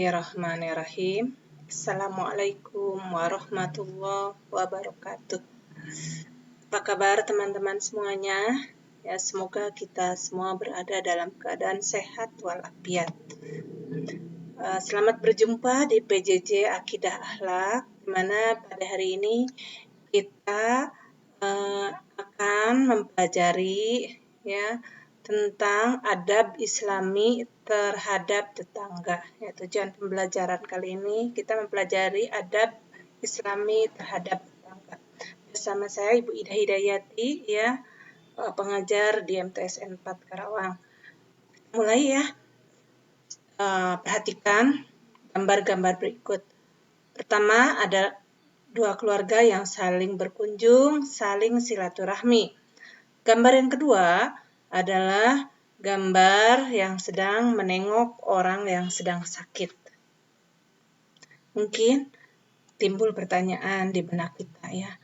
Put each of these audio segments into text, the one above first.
Bismillahirrahmanirrahim. Assalamualaikum warahmatullahi wabarakatuh. Apa kabar teman-teman semuanya? Ya, semoga kita semua berada dalam keadaan sehat walafiat. Selamat berjumpa di PJJ Akidah Akhlak, di mana pada hari ini kita akan mempelajari ya tentang adab Islami terhadap tetangga. Ya, tujuan pembelajaran kali ini kita mempelajari adab Islami terhadap tetangga. Bersama saya Ibu Ida Hidayati, ya, pengajar di MTSN 4 Karawang. Mulai ya. Perhatikan gambar-gambar berikut. Pertama, ada dua keluarga yang saling berkunjung, saling silaturahmi. Gambar yang kedua adalah gambar yang sedang menengok orang yang sedang sakit. Mungkin timbul pertanyaan di benak kita, ya,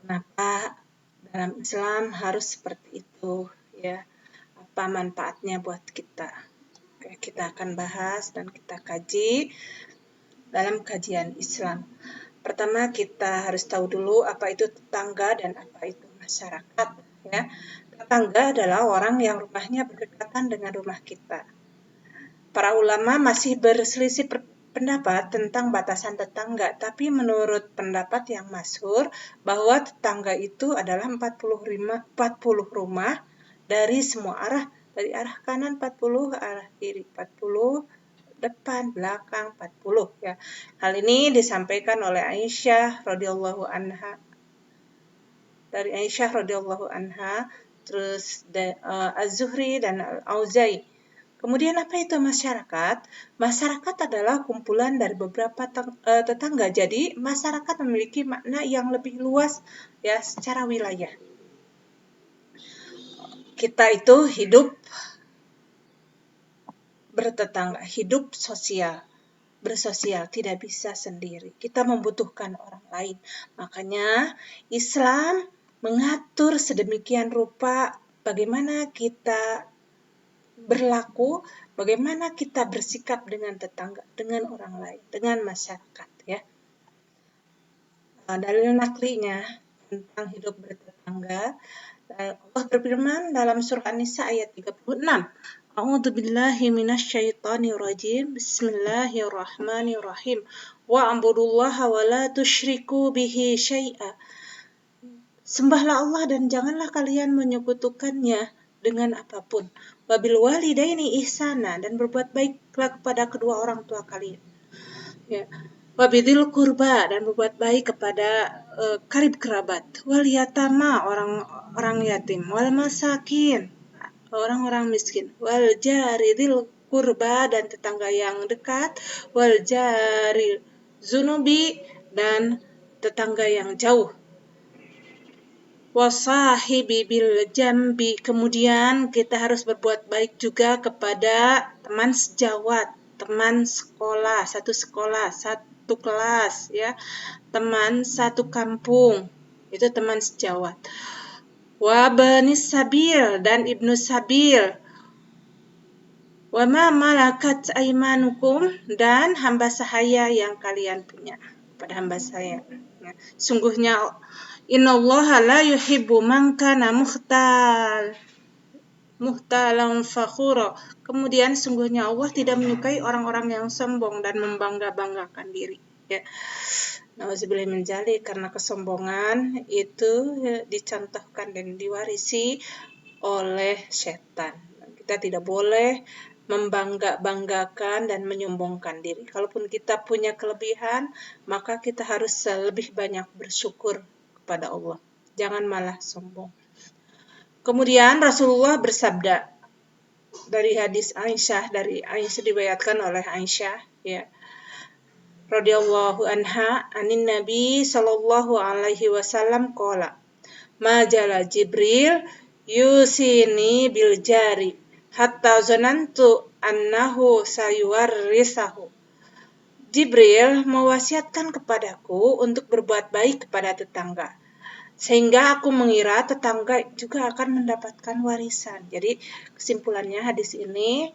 kenapa dalam Islam harus seperti itu, ya? Apa manfaatnya buat kita? Oke, kita akan bahas dan kita kaji dalam kajian Islam. Pertama, kita harus tahu dulu apa itu tetangga dan apa itu masyarakat, ya. Tetangga adalah orang yang rumahnya berdekatan dengan rumah kita. Para ulama masih berselisih pendapat tentang batasan tetangga, tapi menurut pendapat yang masyhur bahwa tetangga itu adalah 40 rumah dari semua arah, dari arah kanan 40, arah kiri 40, depan, belakang 40, ya. Hal ini disampaikan oleh Aisyah radhiyallahu anha. Dari Aisyah radhiyallahu anha, terus Az-Zuhri dan Al-Auza'i. Kemudian apa itu masyarakat? Masyarakat adalah kumpulan dari beberapa tetangga. Jadi masyarakat memiliki makna yang lebih luas, ya, secara wilayah. Kita itu hidup bertetangga, hidup sosial, bersosial, tidak bisa sendiri. Kita membutuhkan orang lain. Makanya Islam mengatur sedemikian rupa bagaimana kita berlaku, bagaimana kita bersikap dengan tetangga, dengan orang lain, dengan masyarakat, ya. Dalil naklinya tentang hidup bertetangga, Allah berfirman dalam surah An-Nisa ayat 36. A'udzu billahi minasyaitonir rajim. Bismillahirrahmanirrahim. Wa'budullaha wa la tusyriku bihi syai'a. Sembahlah Allah dan janganlah kalian menyekutukannya dengan apapun. Wabil walidaini ihsana, dan berbuat baiklah kepada kedua orang tua kalian. Ya. Wabidil kurba, dan berbuat baik kepada karib kerabat. Wal yatama, orang yatim. Wal masakin, orang-orang miskin. Wal jaridil kurba, dan tetangga yang dekat. Wal jaril zunubi, dan tetangga yang jauh. Wasahibi bil jambi, kemudian kita harus berbuat baik juga kepada teman sejawat, teman sekolah, satu kelas, ya, teman satu kampung, itu teman sejawat. Wa banis sabil, dan ibnu sabil. Wa ma malakat aimanukum, dan hamba sahaya yang kalian punya, pada hamba saya. Sungguhnya innallaha la yuhibbu man kana muhtalan fakhura. Kemudian sungguhnya Allah tidak menyukai orang-orang yang sombong dan membangga-banggakan diri, ya. Nauzubillah min dzalik, karena kesombongan itu dicontohkan dan diwarisi oleh setan. Kita tidak boleh membangga-banggakan dan menyombongkan diri. Kalaupun kita punya kelebihan, maka kita harus lebih banyak bersyukur kepada Allah. Jangan malah sombong. Kemudian Rasulullah bersabda dari hadis Aisyah, diriwayatkan oleh Aisyah, ya, radhiyallahu anha, anin Nabi sallallahu alaihi wasallam qala, majala Jibril yusini bil jari hatta zanantu annahu sayuwarrisahu. Jibril mewasiatkan kepadaku untuk berbuat baik kepada tetangga, sehingga aku mengira tetangga juga akan mendapatkan warisan. Jadi kesimpulannya hadis ini,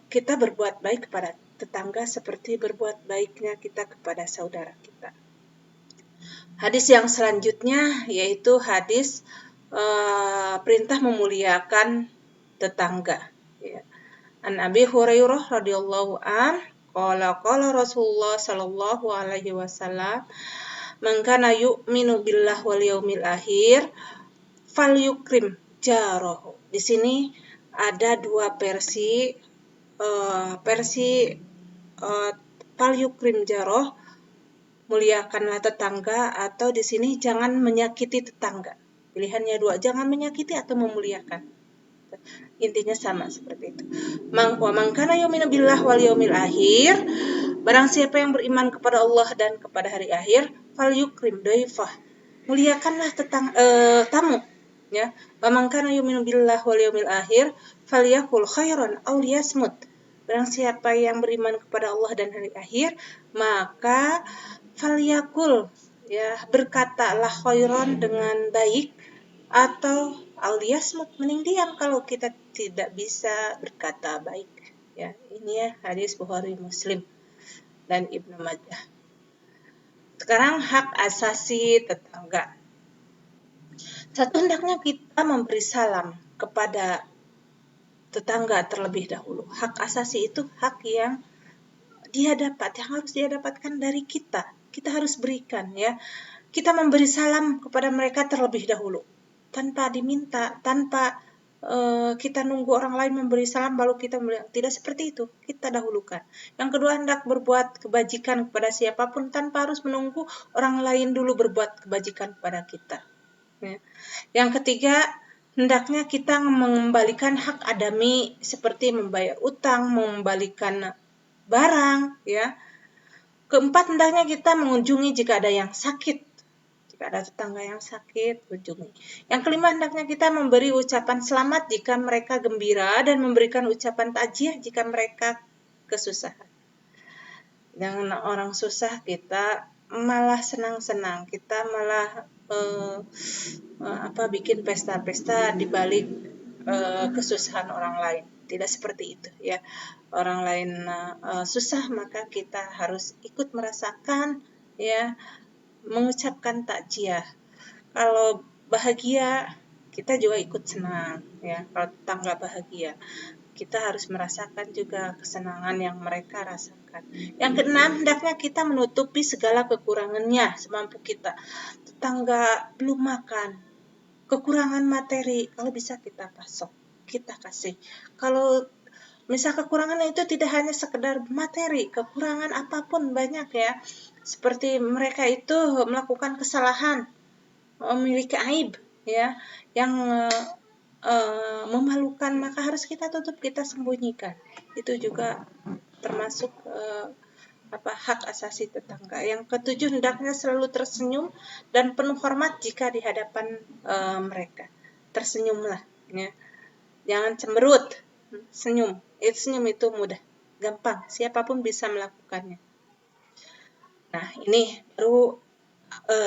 kita berbuat baik kepada tetangga seperti berbuat baiknya kita kepada saudara kita. Hadis yang selanjutnya yaitu hadis perintah memuliakan tetangga. Ya. An Abi Hurairah radhiyallahu an qala Rasulullah sallallahu alaihi wasallam man kana yu'minu billah wal yaumil akhir falyukrim jarahu. Di sini ada dua versi falyukrim jarahu, muliakanlah tetangga, atau di sini jangan menyakiti tetangga. Pilihannya dua, jangan menyakiti atau memuliakan. Intinya sama seperti itu. Wa man kana yu'minu billah wal yaumil akhir, barang siapa yang beriman kepada Allah dan kepada hari akhir, falyukrim dhaifah, muliakanlah tamu, ya. Wa man kana yu'minu billah wal yaumil akhir falyakul khairan aw liyasmut. Barang siapa yang beriman kepada Allah dan hari akhir, maka falyakul, ya, berkatalah khairan dengan baik, atau aliasmut, mending diam kalau kita tidak bisa berkata baik, ya. Ini ya hadis Bukhari, Muslim dan Ibnu Majah. Sekarang hak asasi tetangga. Satu, hendaknya kita memberi salam kepada tetangga terlebih dahulu. Hak asasi itu hak yang harus dia dapatkan dari kita. Kita harus berikan, ya. Kita memberi salam kepada mereka terlebih dahulu, tanpa diminta, tanpa kita nunggu orang lain memberi salam baru kita memberi. Tidak seperti itu, kita dahulukan. Yang kedua, hendak berbuat kebajikan kepada siapapun tanpa harus menunggu orang lain dulu berbuat kebajikan kepada kita, ya. Yang ketiga, hendaknya kita mengembalikan hak adami seperti membayar utang, mengembalikan barang, ya. Keempat, hendaknya kita mengunjungi jika ada yang sakit. Jika ada tetangga yang sakit, kunjungi. Yang kelima, hendaknya kita memberi ucapan selamat jika mereka gembira dan memberikan ucapan takziah jika mereka kesusahan. Jangan orang susah kita malah senang-senang, kita malah bikin pesta-pesta di balik kesusahan orang lain. Tidak seperti itu, ya. Orang lain susah, maka kita harus ikut merasakan, ya, mengucapkan takziah. Kalau bahagia, kita juga ikut senang, ya. Kalau tetangga bahagia, kita harus merasakan juga kesenangan yang mereka rasakan. Yang keenam, hendaknya kita menutupi segala kekurangannya semampu kita. Tetangga belum makan, kekurangan materi, kalau bisa kita pasok, kita kasih. Kalau misal kekurangan itu tidak hanya sekedar materi, kekurangan apapun banyak, ya. Seperti mereka itu melakukan kesalahan, memiliki aib, ya, yang memalukan, maka harus kita tutup, kita sembunyikan. Itu juga termasuk hak asasi tetangga. Yang ketujuh, hendaknya selalu tersenyum dan penuh hormat jika di hadapan mereka. Tersenyumlah, ya. Jangan cemberut, senyum. Senyum itu mudah, gampang, siapapun bisa melakukannya. Nah, ini baru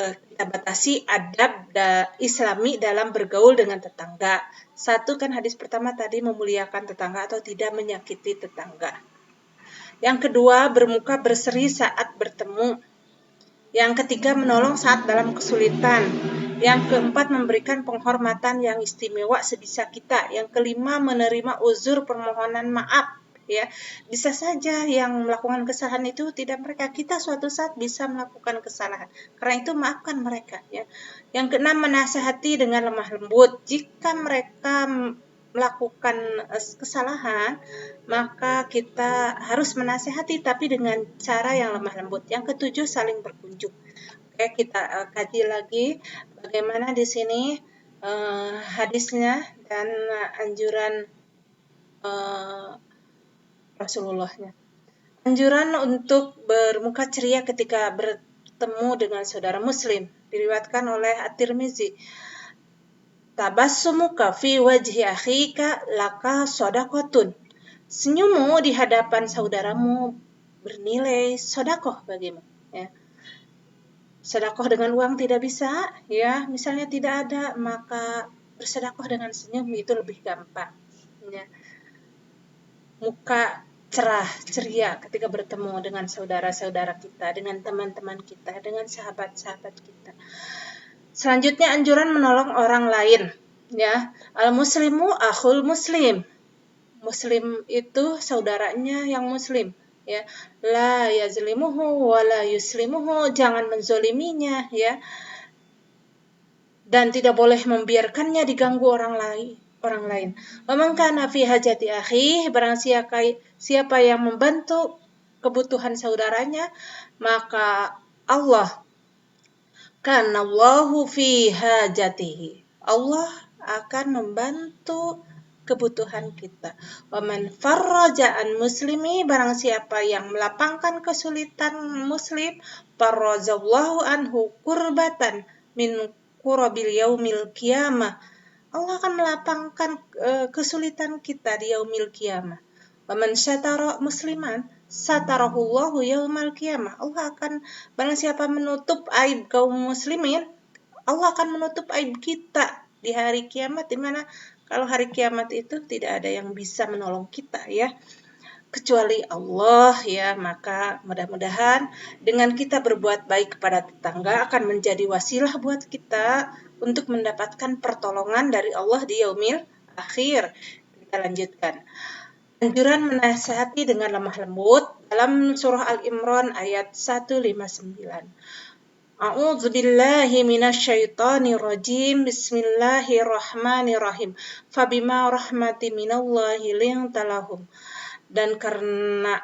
kita batasi adab Islami dalam bergaul dengan tetangga. Satu, kan hadis pertama tadi memuliakan tetangga atau tidak menyakiti tetangga. Yang kedua, bermuka berseri saat bertemu. Yang ketiga, menolong saat dalam kesulitan. Yang keempat, memberikan penghormatan yang istimewa sebisa kita. Yang kelima, menerima uzur permohonan maaf, ya. Bisa saja yang melakukan kesalahan itu tidak mereka, kita suatu saat bisa melakukan kesalahan. Karena itu maafkan mereka, ya. Yang keenam, menasihati dengan lemah lembut. Jika mereka melakukan kesalahan, maka kita harus menasihati tapi dengan cara yang lemah lembut. Yang ketujuh, saling berkunjung. Oke, kita kaji lagi bagaimana di sini hadisnya dan anjuran Rasulullahnya. Anjuran untuk bermuka ceria ketika bertemu dengan saudara muslim diriwayatkan oleh At-Tirmizi. Tabassumuka fi wajhi akhika laka shadaqatun. Senyummu di hadapan saudaramu bernilai sedekah bagimu, ya. Sedekah dengan uang tidak bisa, ya. Misalnya tidak ada, maka bersedekah dengan senyum itu lebih gampang, ya. Muka cerah, ceria ketika bertemu dengan saudara-saudara kita, dengan teman-teman kita, dengan sahabat-sahabat kita. Selanjutnya anjuran menolong orang lain, ya. Al-muslimu akhul muslim. Muslim itu saudaranya yang muslim, ya. La yazlimuhu wa la yuslimuhu, jangan menzoliminya, ya. Dan tidak boleh membiarkannya diganggu orang lain. Wa man kana fi hajati akhi, barang siapa yang membantu kebutuhan saudaranya, maka Allah kana Allahu fi hajatihi. Allah akan membantu kebutuhan kita. Wa man farraja an muslimi, barang siapa yang melapangkan kesulitan muslim, farrajallahu anhu kurbatan min kurabil yaumil qiyamah. Allah akan melapangkan kesulitan kita di yaumil qiyamah. Wa man syatara musliman satarahullahu yaumal qiyamah. Allah akan, barang siapa menutup aib kaum muslimin, Allah akan menutup aib kita di hari kiamat, di mana kalau hari kiamat itu tidak ada yang bisa menolong kita, ya, kecuali Allah, ya. Maka mudah-mudahan dengan kita berbuat baik kepada tetangga akan menjadi wasilah buat kita untuk mendapatkan pertolongan dari Allah di yaumil akhir. Kita lanjutkan. Anjuran menasihati dengan lemah lembut dalam surah Al-Imran ayat 159. A'udzu billahi minasyaitonir rajim. Bismillahirrahmanirrahim. Fabima rahmati minallahi linta lahum. Dan karena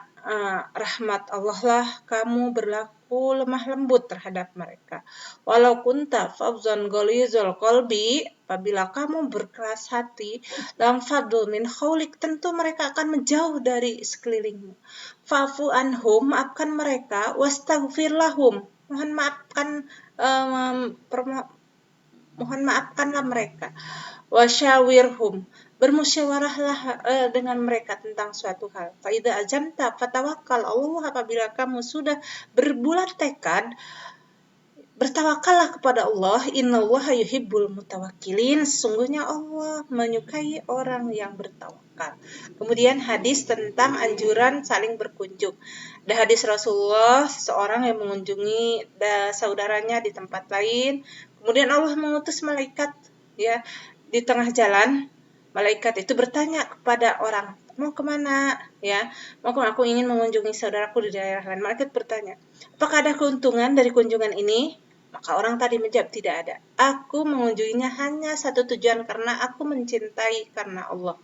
rahmat Allah lah kamu berlaku lemah lembut terhadap mereka. Walau kunta fadzan ghalizul qalbi, apabila kamu berkeras hati, lam fadlu min khaulik, tentu mereka akan menjauh dari sekelilingmu. Fa'fu anhum, maafkan mereka, wastaghfir lahum, mohon maafkanlah mereka. Wasyawirhum, bermusyawarahlah dengan mereka tentang suatu hal. Fa idza azamta fatawakkal Allah, apabila kamu sudah berbulat tekad, bertawakallah kepada Allah. Innallaha yuhibbul mutawakkilin, sesungguhnya Allah menyukai orang yang bertawakal. Kemudian hadis tentang anjuran saling berkunjung. Ada hadis Rasulullah, seseorang yang mengunjungi saudaranya di tempat lain, kemudian Allah mengutus malaikat, ya, di tengah jalan. Malaikat itu bertanya kepada orang, mau kemana, ya, aku ingin mengunjungi saudaraku di daerah lain. Malaikat bertanya, apakah ada keuntungan dari kunjungan ini? Maka orang tadi menjawab, tidak ada. Aku mengunjunginya hanya satu tujuan, karena aku mencintai karena Allah.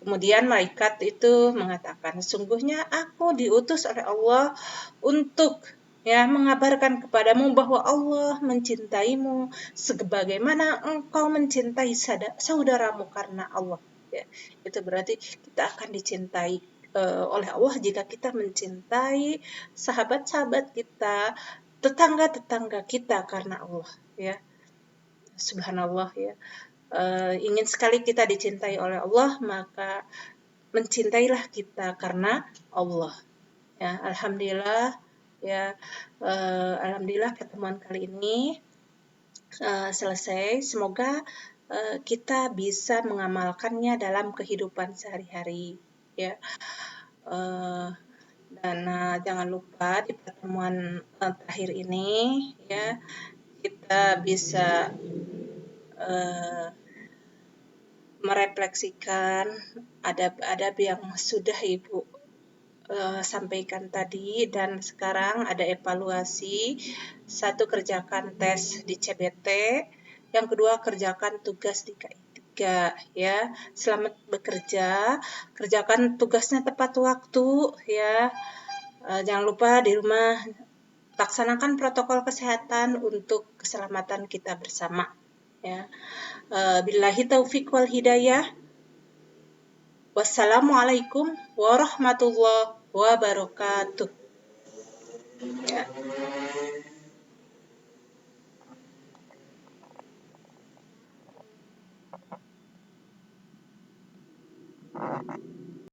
Kemudian malaikat itu mengatakan, sungguhnya aku diutus oleh Allah untuk, ya, mengabarkan kepadamu bahwa Allah mencintaimu sebagaimana engkau mencintai saudaramu karena Allah. Ya, itu berarti kita akan dicintai oleh Allah jika kita mencintai sahabat-sahabat kita, tetangga-tetangga kita karena Allah, ya. Subhanallah, ya. Ingin sekali kita dicintai oleh Allah, maka mencintailah kita karena Allah, ya. Alhamdulillah, ya. Alhamdulillah pertemuan kali ini selesai. Semoga kita bisa mengamalkannya dalam kehidupan sehari-hari, ya. Dan jangan lupa di pertemuan terakhir ini, ya, kita bisa merefleksikan adab-adab yang sudah Ibu sampaikan tadi, dan sekarang ada evaluasi. Satu, kerjakan tes di CBT, yang kedua kerjakan tugas di KI 3, ya. Selamat bekerja, kerjakan tugasnya tepat waktu, ya. Jangan lupa di rumah laksanakan protokol kesehatan untuk keselamatan kita bersama, ya. Billahi taufiq wal hidayah. Wassalamualaikum warahmatullahi wabarakatuh.